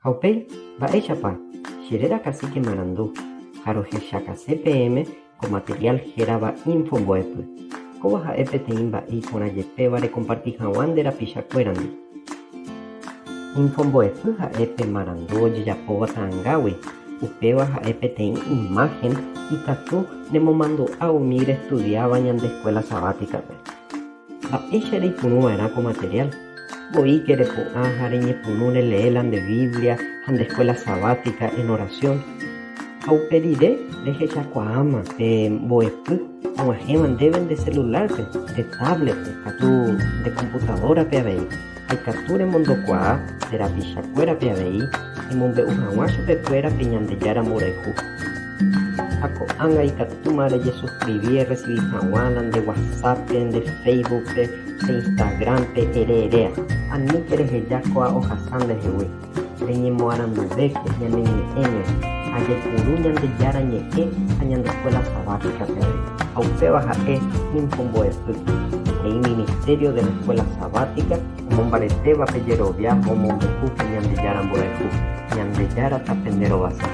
Haupéi mba'éichapa che rérakasike marandu ha rohechakase peẽme ko material hérava infombo'epy. Kóva ha'e peteĩ mba'e iporãjepéva recompartir hag̃ua nde rapichakuérandi. Infombo'epy ha'e pe marandu ojejapóva ta'ãngágui upéva ha'e peteĩ imagen ikatu nemomandu'a umi restudiáva ñande escuela sabáticape. Mba'éicha reipurũva'erã ko material. Voike repu'ã ha reñepyrũ relee la nde Biblia ha nde escuela sabática en oración. Ha upe rire rehechakuaáma pe mbo'epy og̃uahẽva ndéve nde celularpe, de tabletpe, katu nde computadorape avei. Ha ikatu remondokuaa nde rapichakuérape avei emombe'u hag̃ua chupekuéra pe Ñandejára Mborayhu. Ha ko'ág̃a ikatúma rejesuscribir recibir hag̃ua la nde WhatsApppe, nde Facebookpe, nde Instagrampe ereréa. Aníke reheja ko'ã ohasa ndehegui. Reñemoaranduvéke ñane ñe'ẽme ha jaipuru Ñandejára ñe'ẽ ha ñande escuela sabáticape avei. Ha upéva ha'e infombo'epy. He'i Ministerio de la Escuela Sabática omombaretévape jerovia omombe'úpe Ñandejára Mborayhu. Ñandejára Tape nde rovasa.